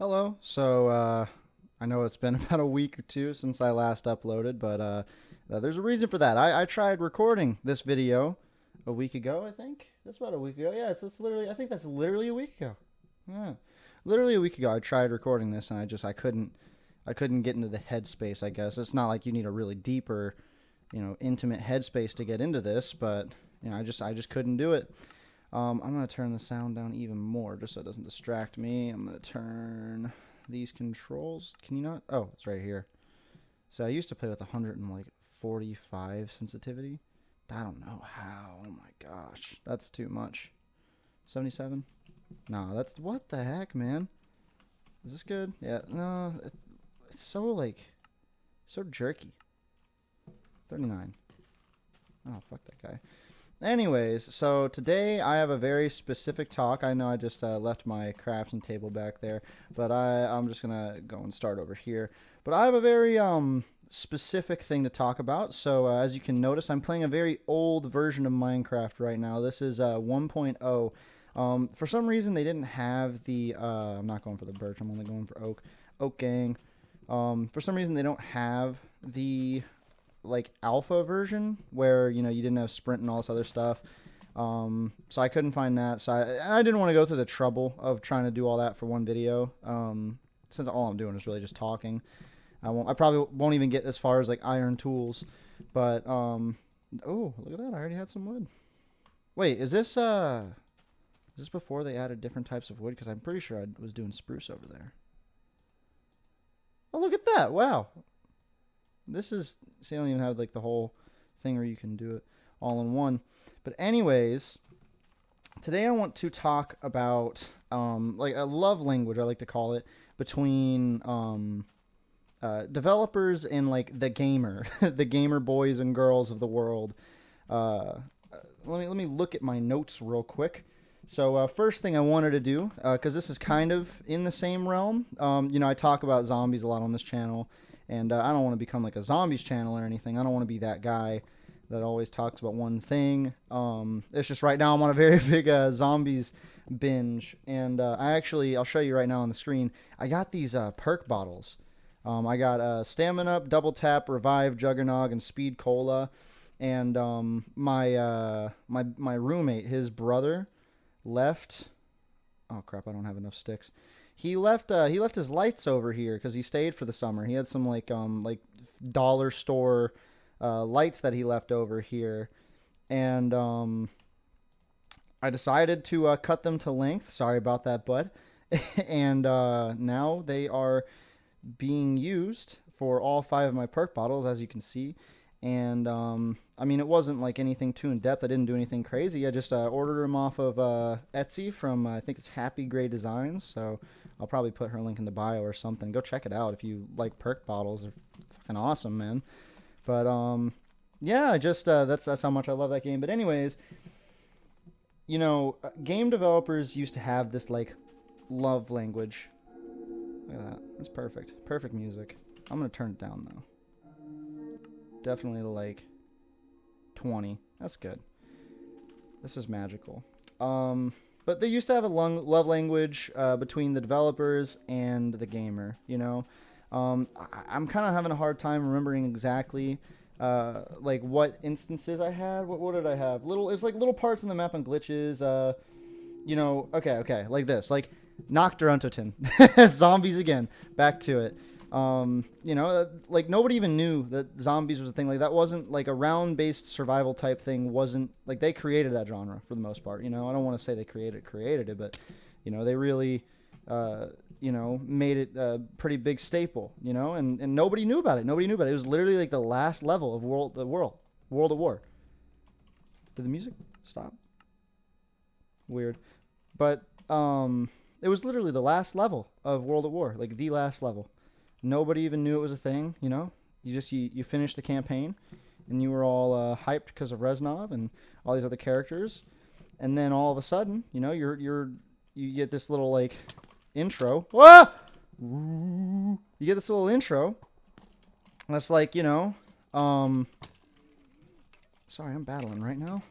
Hello. I know it's been about a week or two since I last uploaded, but there's a reason for that. I tried recording this video a week ago, I think. That's about a week ago. Yeah, it's literally, I think that's literally a week ago. Yeah. Literally a week ago I tried recording this and I couldn't get into the headspace, I guess. It's not like you need a really deep or, intimate headspace to get into this, but I just couldn't do it. I'm going to turn the sound down even more just so it doesn't distract me. I'm going to turn these controls. Can you not? Oh, it's right here. So I used to play with 145 sensitivity. I don't know how. Oh my gosh. That's too much. 77? No, that's what the heck, man? Is this good? Yeah, no, it's so jerky. 39. Oh, fuck that guy. Anyways, so today I have a very specific talk. I know I just left my crafting table back there, but I'm just gonna go and start over here. But I have a very specific thing to talk about. So as you can notice, I'm playing a very old version of Minecraft right now. This is 1.0. For some reason, they didn't have the. I'm not going for the birch. I'm only going for oak. Oak gang. For some reason, they don't have the like alpha version where you didn't have sprint and all this other stuff. So I couldn't find that. So I didn't want to go through the trouble of trying to do all that for one video. Since all I'm doing is really just talking, I probably won't even get as far as like iron tools. But oh, look at that! I already had some wood. Wait, is this before they added different types of wood? Because I'm pretty sure I was doing spruce over there. Oh, look at that! Wow, this is, see, I don't even have like the whole thing where you can do it all in one. But anyways, today I want to talk about like a love language, I like to call it, between developers and like the gamer, the gamer boys and girls of the world. Uh, let me look at my notes real quick. So first thing I wanted to do, because this is kind of in the same realm. I talk about zombies a lot on this channel, and I don't want to become like a zombies channel or anything. I don't want to be that guy that always talks about one thing. It's just right now I'm on a very big zombies binge, and I'll show you right now on the screen. I got these perk bottles. I got Stamina Up, Double Tap, Revive, Juggernog, and Speed Cola. And my roommate, his brother, left. Oh crap! I don't have enough sticks. He left his lights over here because he stayed for the summer. He had some like dollar store lights that he left over here, and I decided to cut them to length. Sorry about that, bud. And now they are being used for all five of my perk bottles, as you can see. And I mean, it wasn't like anything too in depth. I didn't do anything crazy. I just ordered them off of Etsy from I think it's Happy Gray Designs. So I'll probably put her link in the bio or something. Go check it out if you like perk bottles. They're fucking awesome, man. But yeah, I just that's how much I love that game. But anyways, game developers used to have this like love language. Look at that. That's perfect. Perfect music. I'm gonna turn it down though. Definitely like 20. That's good. This is magical. But they used to have a love language between the developers and the gamer. I'm kind of having a hard time remembering exactly like what instances I had. What did I have? It's like little parts in the map and glitches. Okay, like this, like Nocturuntotin, zombies again. Back to it. Like nobody even knew that zombies was a thing. Like that wasn't like a round-based survival type thing. Wasn't like they created that genre for the most part. I don't want to say they created it, but they really, made it a pretty big staple. And nobody knew about it. Nobody knew about it. It was literally like the last level of World at War. Did the music stop? Weird, but it was literally the last level of World at War, like the last level. Nobody even knew it was a thing. You finished the campaign, and you were all hyped because of Reznov and all these other characters, and then all of a sudden, you get this little like intro. Ah! You get this little intro. That's like sorry, I'm battling right now.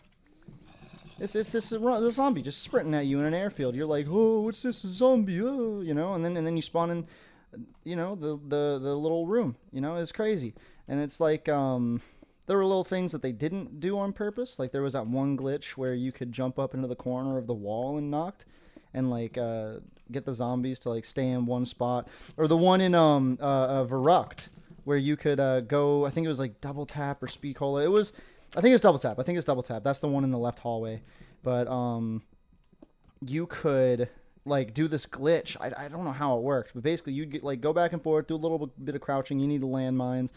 It's this the zombie just sprinting at you in an airfield. You're like, oh, what's this, a zombie? Oh, you know, and then you spawn in, you know, the little room. You know, it's crazy, and it's like there were little things that they didn't do on purpose. Like there was that one glitch where you could jump up into the corner of the wall and knocked, and like get the zombies to like stay in one spot, or the one in Verrucht where you could go. I think it was like double tap or speed cola. It was. I think it's double tap. That's the one in the left hallway. But you could like do this glitch. I don't know how it worked, but basically you'd get, like go back and forth, do a little bit of crouching. You need the landmines,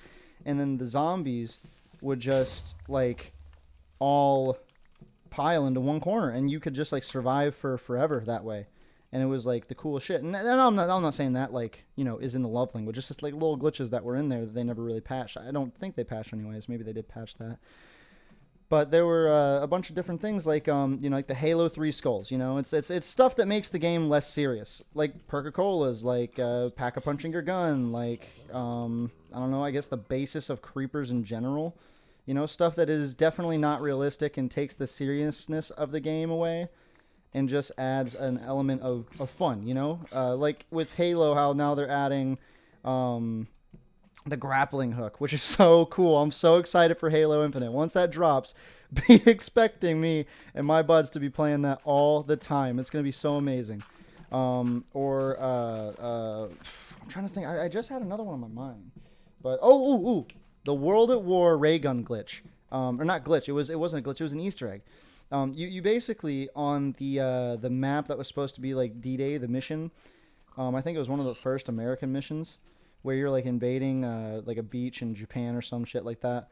and then the zombies would just like all pile into one corner, and you could just like survive for forever that way. And it was like the coolest shit. And I'm not saying that like, you know, is in the love language. Just like little glitches that were in there that they never really patched. I don't think they patched anyways. Maybe they did patch that. But there were a bunch of different things like you know, like the Halo 3 skulls. You know, it's stuff that makes the game less serious, like Perca-Colas, like pack a punching your gun, like I don't know, I guess the basis of creepers in general. You know, stuff that is definitely not realistic and takes the seriousness of the game away, and just adds an element of fun. You know, like with Halo, how now they're adding the grappling hook, which is so cool. I'm so excited for Halo Infinite. Once that drops, be expecting me and my buds to be playing that all the time. It's going to be so amazing. I'm trying to think. I just had another one on my mind. But, the World at War ray gun glitch. Or not glitch. It wasn't a glitch. It was an Easter egg. You basically, on the map that was supposed to be like D-Day, the mission, I think it was one of the first American missions, where you're like invading like a beach in Japan or some shit like that.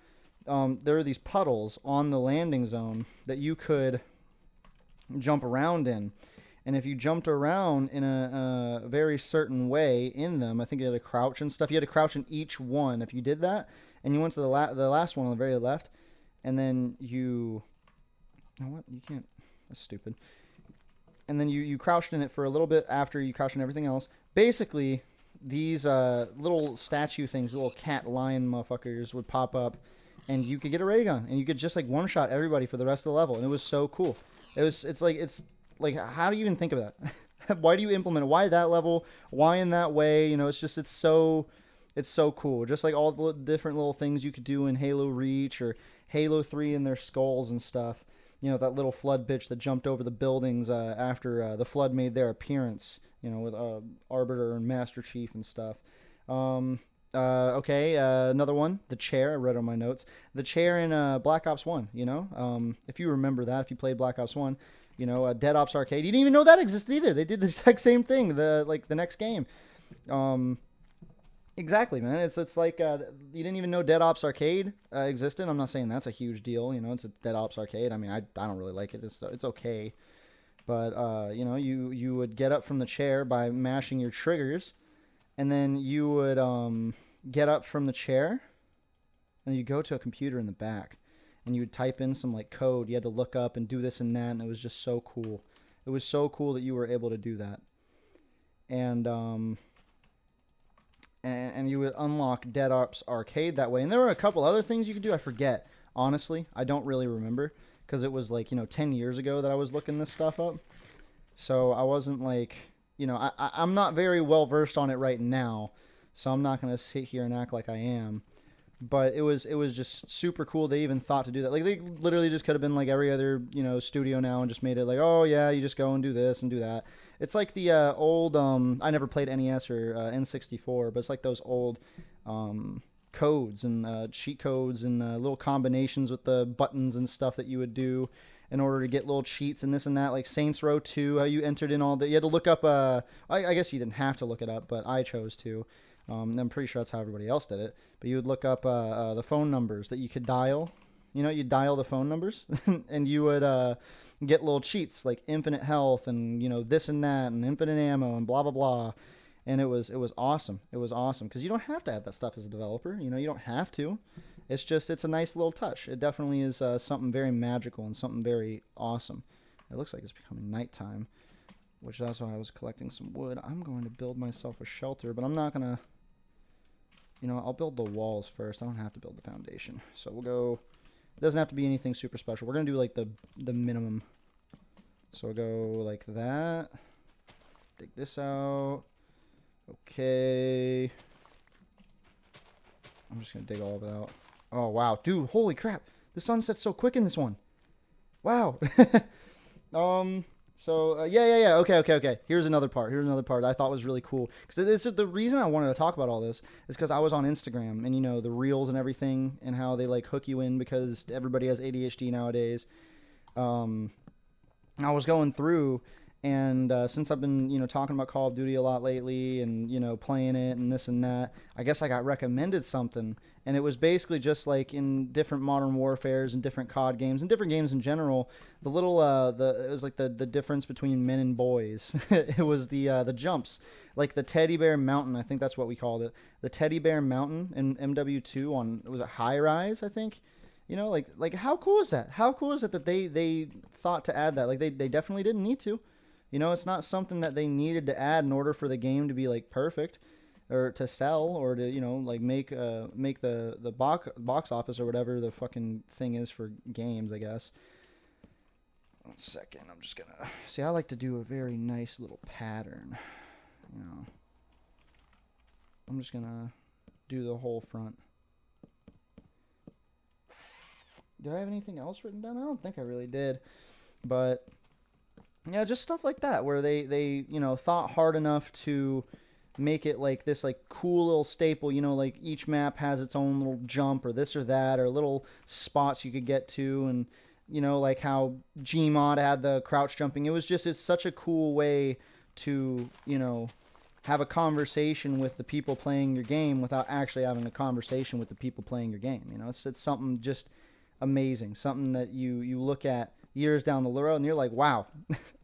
There are these puddles on the landing zone that you could jump around in. And if you jumped around in a very certain way in them, I think you had to crouch and stuff. You had to crouch in each one. If you did that, and you went to the last one on the very left, and then you know what? You can't. That's stupid. And then you crouched in it for a little bit after you crouched in everything else. Basically, these little statue things, little cat lion motherfuckers would pop up, and you could get a ray gun, and you could just like one shot everybody for the rest of the level, and it was so cool. It's like how do you even think of that? Why do you implement it? Why that level? Why in that way? You know, it's so cool. Just like all the different little things you could do in Halo Reach or Halo 3 and their skulls and stuff. You know, that little flood bitch that jumped over the buildings after the flood made their appearance. You know, with Arbiter and Master Chief and stuff. Okay, another one, the chair. I read on my notes. The chair in Black Ops 1, you know? If you remember that, if you played Black Ops 1, you know, Dead Ops Arcade. You didn't even know that existed either. They did the exact same thing, the next game. Exactly, man. It's like you didn't even know Dead Ops Arcade existed. I'm not saying that's a huge deal. You know, it's a Dead Ops Arcade. I mean, I don't really like it. It's okay. But, you know, you would get up from the chair by mashing your triggers, and then you would get up from the chair, and you go to a computer in the back, and you would type in some, like, code. You had to look up and do this and that, and it was just so cool. It was so cool that you were able to do that. And you would unlock Dead Ops Arcade that way. And there were a couple other things you could do. I forget. Honestly, I don't really remember. Because it was like, you know, 10 years ago that I was looking this stuff up. So I wasn't like, you know, I'm not very well versed on it right now. So I'm not going to sit here and act like I am. But it was just super cool they even thought to do that. Like, they literally just could have been like every other, you know, studio now and just made it like, oh, yeah, you just go and do this and do that. It's like the old, I never played NES or N64, but it's like those old codes and cheat codes and little combinations with the buttons and stuff that you would do in order to get little cheats and this and that, like Saints Row 2, how you entered in all the, you had to look up, I guess you didn't have to look it up, but I chose to. I'm pretty sure that's how everybody else did it, but you would look up the phone numbers that you could dial. You know, you'd dial the phone numbers and you would get little cheats like infinite health and, you know, this and that and infinite ammo and blah, blah, blah. And it was awesome. It was awesome because you don't have to add that stuff as a developer. You know, you don't have to. It's just, it's a nice little touch. It definitely is something very magical and something very awesome. It looks like it's becoming nighttime, which that's why I was collecting some wood. I'm going to build myself a shelter, but I'm not going to, you know, I'll build the walls first. I don't have to build the foundation. So we'll go, it doesn't have to be anything super special. We're going to do like the minimum So we'll go like that. Dig this out. Okay. I'm just going to dig all of it out. Oh, wow. Dude, holy crap. The sun sets so quick in this one. Wow. Yeah. Okay. Here's another part. I thought was really cool. Because this is the reason I wanted to talk about all this is because I was on Instagram and, you know, the reels and everything and how they, like, hook you in because everybody has ADHD nowadays. I was going through, and since I've been, you know, talking about Call of Duty a lot lately and, you know, playing it and this and that, I guess I got recommended something. And it was basically just like in different Modern Warfares and different COD games and different games in general, the little, it was like the difference between men and boys. It was the jumps. Like the Teddy Bear Mountain, I think that's what we called it. The Teddy Bear Mountain in MW2 on, was it High Rise, I think? You know, like how cool is that? How cool is it that they thought to add that? Like they definitely didn't need to. You know, it's not something that they needed to add in order for the game to be like perfect or to sell or to, you know, like make the box office or whatever the fucking thing is for games, I guess. 1 second, I'm just gonna see. I like to do a very nice little pattern. You know, I'm just gonna do the whole front. Do I have anything else written down? I don't think I really did. But yeah, just stuff like that where they you know, thought hard enough to make it like this like cool little staple, you know, like each map has its own little jump or this or that or little spots you could get to, and you know, like how Gmod had the crouch jumping. It's such a cool way to, you know, have a conversation with the people playing your game without actually having a conversation with the people playing your game. You know, it's something just amazing, something that you look at years down the road and you're like, wow,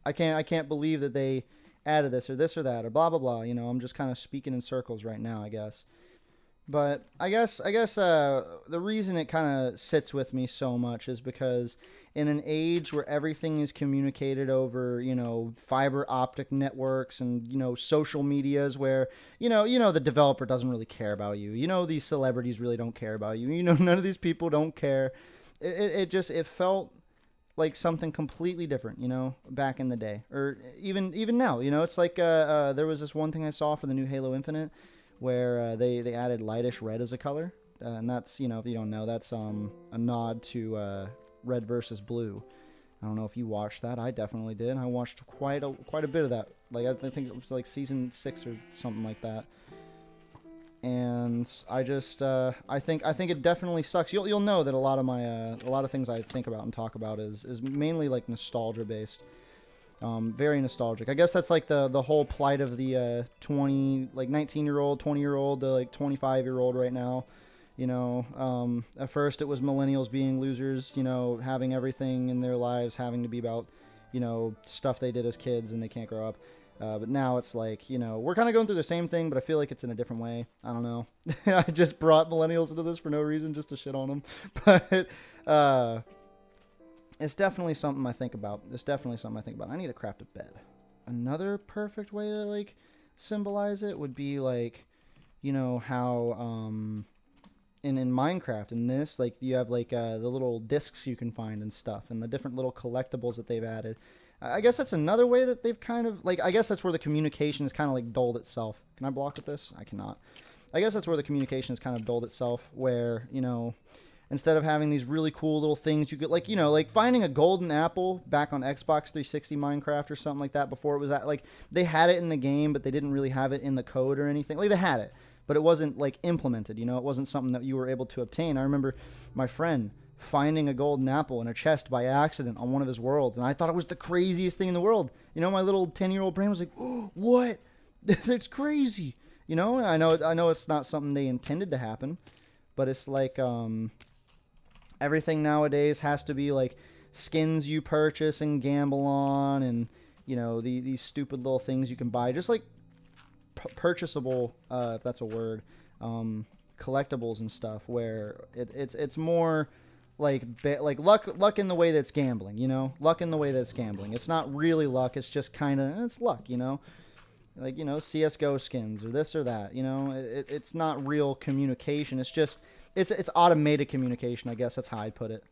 I can't believe that they added this or that or blah blah blah. You know, I'm just kind of speaking in circles right now, I guess. But I guess the reason it kind of sits with me so much is because in an age where everything is communicated over, you know, fiber optic networks and, you know, social medias where, you know, the developer doesn't really care about you. You know, these celebrities really don't care about you. You know, none of these people don't care. It felt like something completely different, you know, back in the day, or even now. You know, it's like there was this one thing I saw for the new Halo Infinite where they added lightish red as a color, and that's, you know, if you don't know, that's a nod to Red versus Blue. I don't know if you watched that. I definitely did. I watched quite a bit of that. Like I think it was like season 6 or something like that. And I just I think it definitely sucks. You'll know that a lot of things I think about and talk about is mainly like nostalgia based. Very nostalgic. I guess that's like the whole plight of the 19-year-old, 20-year-old to like 25-year-old right now. You know, at first it was millennials being losers, you know, having everything in their lives having to be about, you know, stuff they did as kids and they can't grow up. But now it's like, you know, we're kind of going through the same thing, but I feel like it's in a different way. I don't know. I just brought millennials into this for no reason, just to shit on them. But it's definitely something I think about. I need to craft a bed. Another perfect way to, like, symbolize it would be, like, you know, how in Minecraft, in this, like, you have, like, the little discs you can find and stuff, and the different little collectibles that they've added. I guess that's another way that they've kind of, like, I guess that's where the communication is kind of, like, dulled itself. Can I block with this? I cannot. I guess that's where the communication is kind of dulled itself, where, you know, instead of having these really cool little things you could, like, you know, like finding a golden apple back on Xbox 360 Minecraft or something like that before it was, like, they had it in the game, but they didn't really have it in the code or anything. Like, they had it, but it wasn't, like, implemented, you know? It wasn't something that you were able to obtain. I remember my friend finding a golden apple in a chest by accident on one of his worlds, and I thought it was the craziest thing in the world. You know, my little 10-year-old brain was like, oh, what? That's crazy. You know, I know it's not something they intended to happen, but it's like everything nowadays has to be like skins you purchase and gamble on, and, you know, these stupid little things you can buy, just like purchasable, if that's a word, collectibles and stuff, where it's more like luck in the way that's gambling, you know? Luck in the way that's gambling. It's not really luck, it's just kind of, it's luck, you know? Like, you know, CSGO skins or this or that, you know? It's not real communication. It's just, it's automated communication, I guess. That's how I'd put it.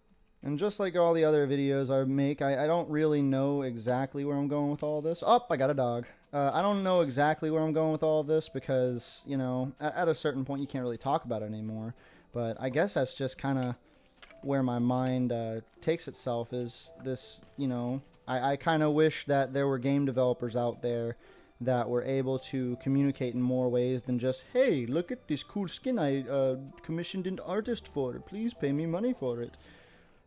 And just like all the other videos I make, I don't really know exactly where I'm going with all this. Oh, I got a dog. I don't know exactly where I'm going with all this because, you know, at a certain point you can't really talk about it anymore. But I guess that's just kind of where my mind takes itself, is this, you know, I kind of wish that there were game developers out there that were able to communicate in more ways than just, hey, look at this cool skin I commissioned an artist for. Please pay me money for it.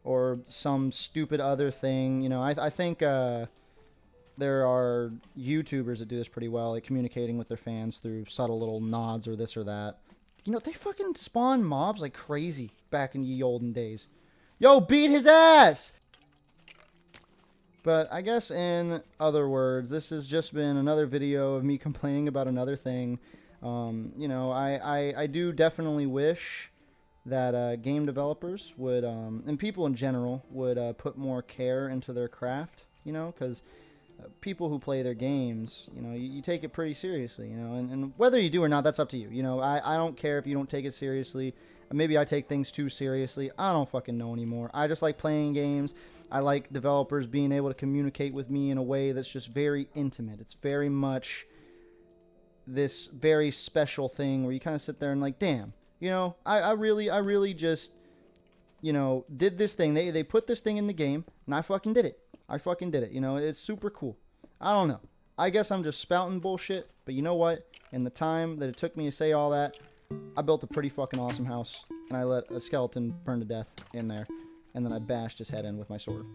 Or some stupid other thing. You know, I think there are YouTubers that do this pretty well, like communicating with their fans through subtle little nods or this or that. You know, they fucking spawn mobs like crazy back in ye olden days. Yo, beat his ass! But I guess in other words, this has just been another video of me complaining about another thing. You know, I do definitely wish that game developers would, and people in general, would put more care into their craft, you know, because people who play their games, you know, you take it pretty seriously, you know, and whether you do or not, that's up to you. You know, I don't care if you don't take it seriously. Maybe I take things too seriously. I don't fucking know anymore. I just like playing games. I like developers being able to communicate with me in a way that's just very intimate. It's very much this very special thing where you kind of sit there and like, damn, you know, I really just, you know, did this thing. They put this thing in the game, and I fucking did it. I fucking did it. You know, it's super cool. I don't know. I guess I'm just spouting bullshit, but you know what? In the time that it took me to say all that, I built a pretty fucking awesome house, and I let a skeleton burn to death in there, and then I bashed his head in with my sword.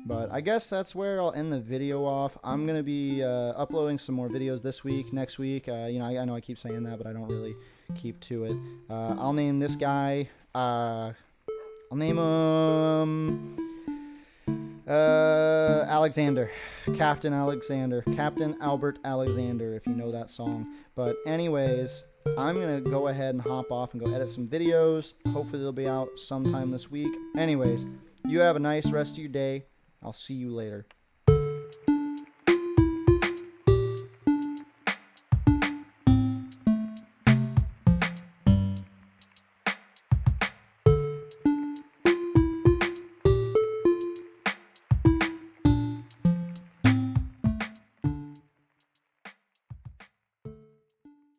But I guess that's where I'll end the video off. I'm going to be uploading some more videos this week, next week. You know, I know I keep saying that, but I don't really keep to it. I'll name this guy, I'll name him Alexander. Captain Alexander. Captain Albert Alexander, if you know that song. But anyways, I'm going to go ahead and hop off and go edit some videos. Hopefully they'll be out sometime this week. Anyways, you have a nice rest of your day. I'll see you later.